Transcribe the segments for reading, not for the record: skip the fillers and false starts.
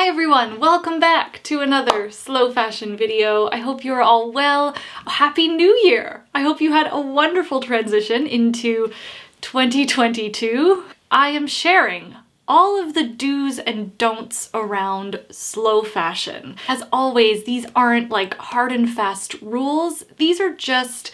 Hi everyone, welcome back to another slow fashion video. I hope you're all well. Happy New Year! I hope you had a wonderful transition into 2022. I am sharing all of the do's and don'ts around slow fashion. As always, these aren't like hard and fast rules. These are just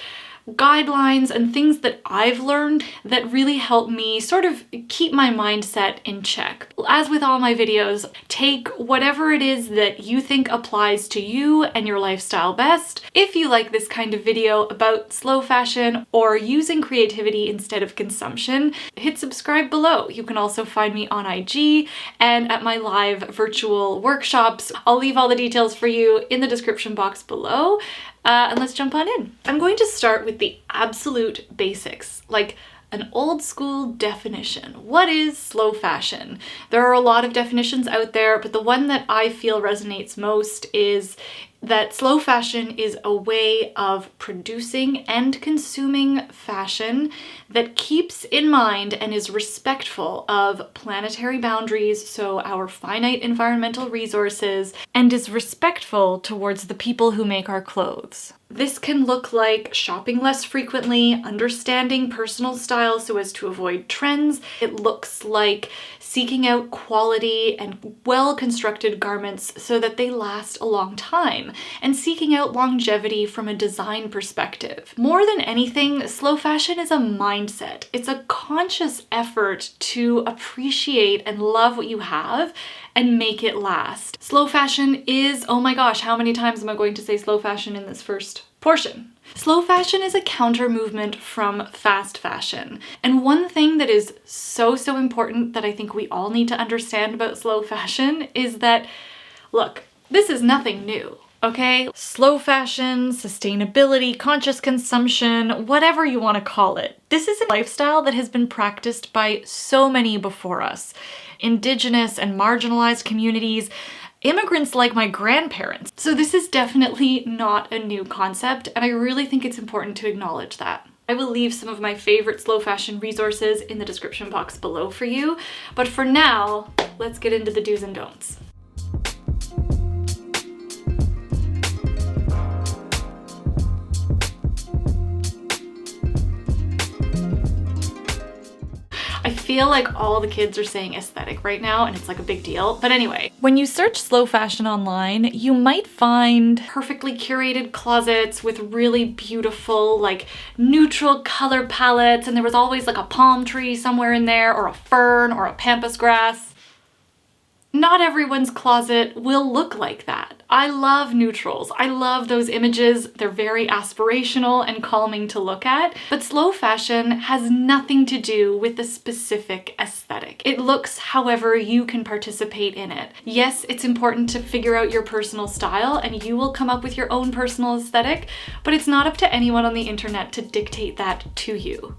guidelines and things that I've learned that really help me sort of keep my mindset in check. As with all my videos, take whatever it is that you think applies to you and your lifestyle best. If you like this kind of video about slow fashion or using creativity instead of consumption, hit subscribe below. You can also find me on IG and at my live virtual workshops. I'll leave all the details for you in the description box below. And let's jump on in. I'm going to start with the absolute basics, like an old school definition. What is slow fashion? There are a lot of definitions out there, but the one that I feel resonates most is that slow fashion is a way of producing and consuming fashion that keeps in mind and is respectful of planetary boundaries, so our finite environmental resources, and is respectful towards the people who make our clothes. This can look like shopping less frequently, understanding personal style so as to avoid trends. It looks like seeking out quality and well-constructed garments so that they last a long time, and seeking out longevity from a design perspective. More than anything, slow fashion is a mindset. It's a conscious effort to appreciate and love what you have and make it last. Slow fashion is, oh my gosh, how many times am I going to say slow fashion in this first portion? Slow fashion is a counter movement from fast fashion. And one thing that is so important that I think we all need to understand about slow fashion is that, look, this is nothing new. Okay? Slow fashion, sustainability, conscious consumption, whatever you want to call it. This is a lifestyle that has been practiced by so many before us. Indigenous and marginalized communities, immigrants like my grandparents. So this is definitely not a new concept, and I really think it's important to acknowledge that. I will leave some of my favorite slow fashion resources in the description box below for you, but for now, let's get into the do's and don'ts. I feel like all the kids are saying aesthetic right now, and it's like a big deal. But anyway, when you search slow fashion online, you might find perfectly curated closets with really beautiful, like neutral color palettes, and there was always like a palm tree somewhere in there, or a fern, or a pampas grass. Not everyone's closet will look like that. I love neutrals. I love those images. They're very aspirational and calming to look at. But slow fashion has nothing to do with the specific aesthetic. It looks however you can participate in it. Yes, it's important to figure out your personal style and you will come up with your own personal aesthetic, but it's not up to anyone on the internet to dictate that to you.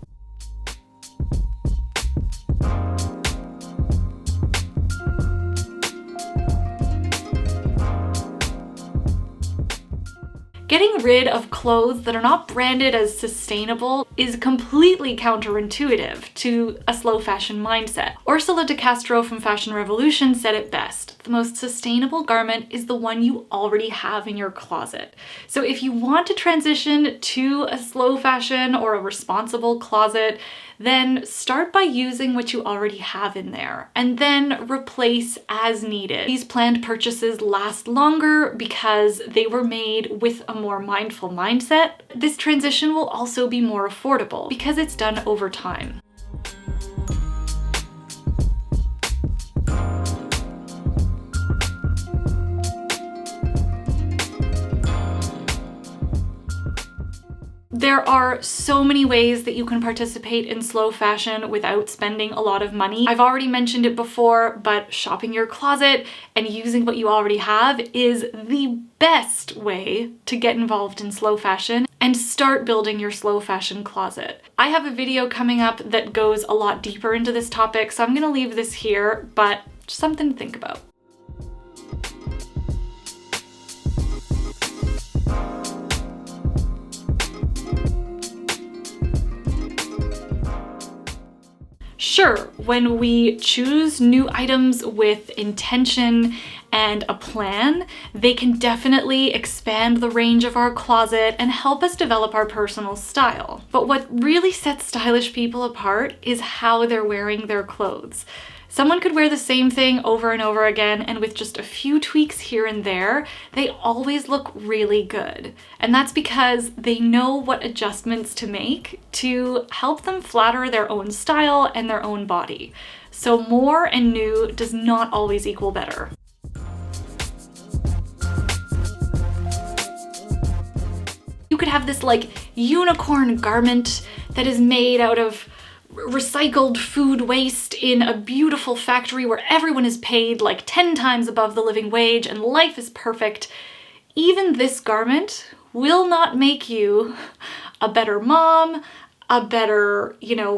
Getting rid of clothes that are not branded as sustainable is completely counterintuitive to a slow fashion mindset. Ursula de Castro from Fashion Revolution said it best: the most sustainable garment is the one you already have in your closet. So if you want to transition to a slow fashion or a responsible closet, then start by using what you already have in there and then replace as needed. These planned purchases last longer because they were made with a more mindful mindset. This transition will also be more affordable because it's done over time. There are so many ways that you can participate in slow fashion without spending a lot of money. I've already mentioned it before, but shopping your closet and using what you already have is the best way to get involved in slow fashion and start building your slow fashion closet. I have a video coming up that goes a lot deeper into this topic, so I'm gonna leave this here, but just something to think about. Sure, when we choose new items with intention and a plan, they can definitely expand the range of our closet and help us develop our personal style. But what really sets stylish people apart is how they're wearing their clothes. Someone could wear the same thing over and over again, and with just a few tweaks here and there, they always look really good. And that's because they know what adjustments to make to help them flatter their own style and their own body. So more and new does not always equal better. You could have this like unicorn garment that is made out of recycled food waste in a beautiful factory where everyone is paid like 10 times above the living wage and life is perfect. Even this garment will not make you a better mom, a better,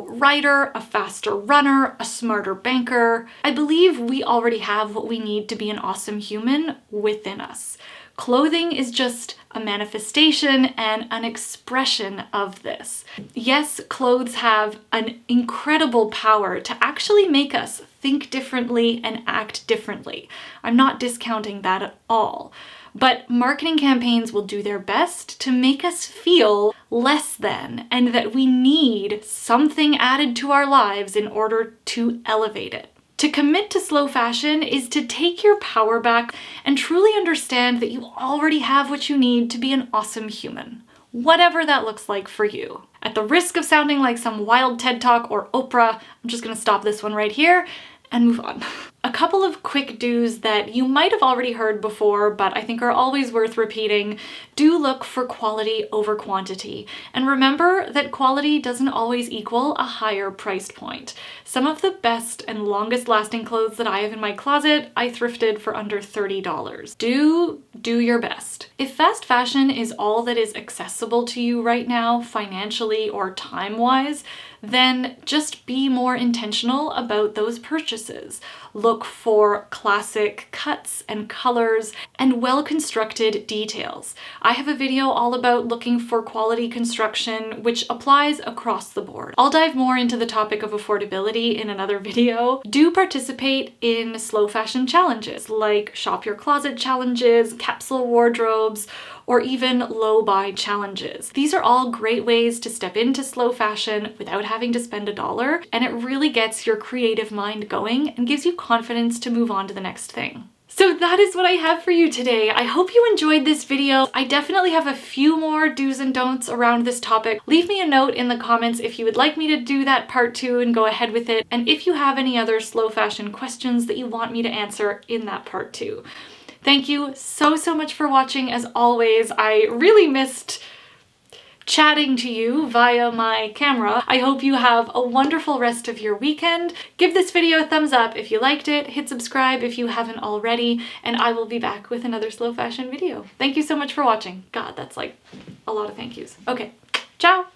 writer, a faster runner, a smarter banker. I believe we already have what we need to be an awesome human within us. Clothing is just a manifestation and an expression of this. Yes, clothes have an incredible power to actually make us think differently and act differently. I'm not discounting that at all. But marketing campaigns will do their best to make us feel less than, and that we need something added to our lives in order to elevate it. To commit to slow fashion is to take your power back and truly understand that you already have what you need to be an awesome human, whatever that looks like for you. At the risk of sounding like some wild TED Talk or Oprah, I'm just gonna stop this one right here and move on. A couple of quick do's that you might have already heard before, but I think are always worth repeating. Do look for quality over quantity. And remember that quality doesn't always equal a higher price point. Some of the best and longest lasting clothes that I have in my closet, I thrifted for under $30. Do your best. If fast fashion is all that is accessible to you right now, financially or time-wise, then just be more intentional about those purchases. Look for classic cuts and colors and well-constructed details. I have a video all about looking for quality construction, which applies across the board. I'll dive more into the topic of affordability in another video. Do participate in slow fashion challenges like shop your closet challenges, capsule wardrobes, or even low buy challenges. These are all great ways to step into slow fashion without having to spend $1, and it really gets your creative mind going and gives you confidence to move on to the next thing. So that is what I have for you today. I hope you enjoyed this video. I definitely have a few more do's and don'ts around this topic. Leave me a note in the comments if you would like me to do that part 2 and go ahead with it, and if you have any other slow fashion questions that you want me to answer in that part 2. Thank you so much for watching. As always, I really missed chatting to you via my camera. I hope you have a wonderful rest of your weekend. Give this video a thumbs up if you liked it, hit subscribe if you haven't already, and I will be back with another slow fashion video. Thank you so much for watching. God, that's like a lot of thank yous. Okay, ciao!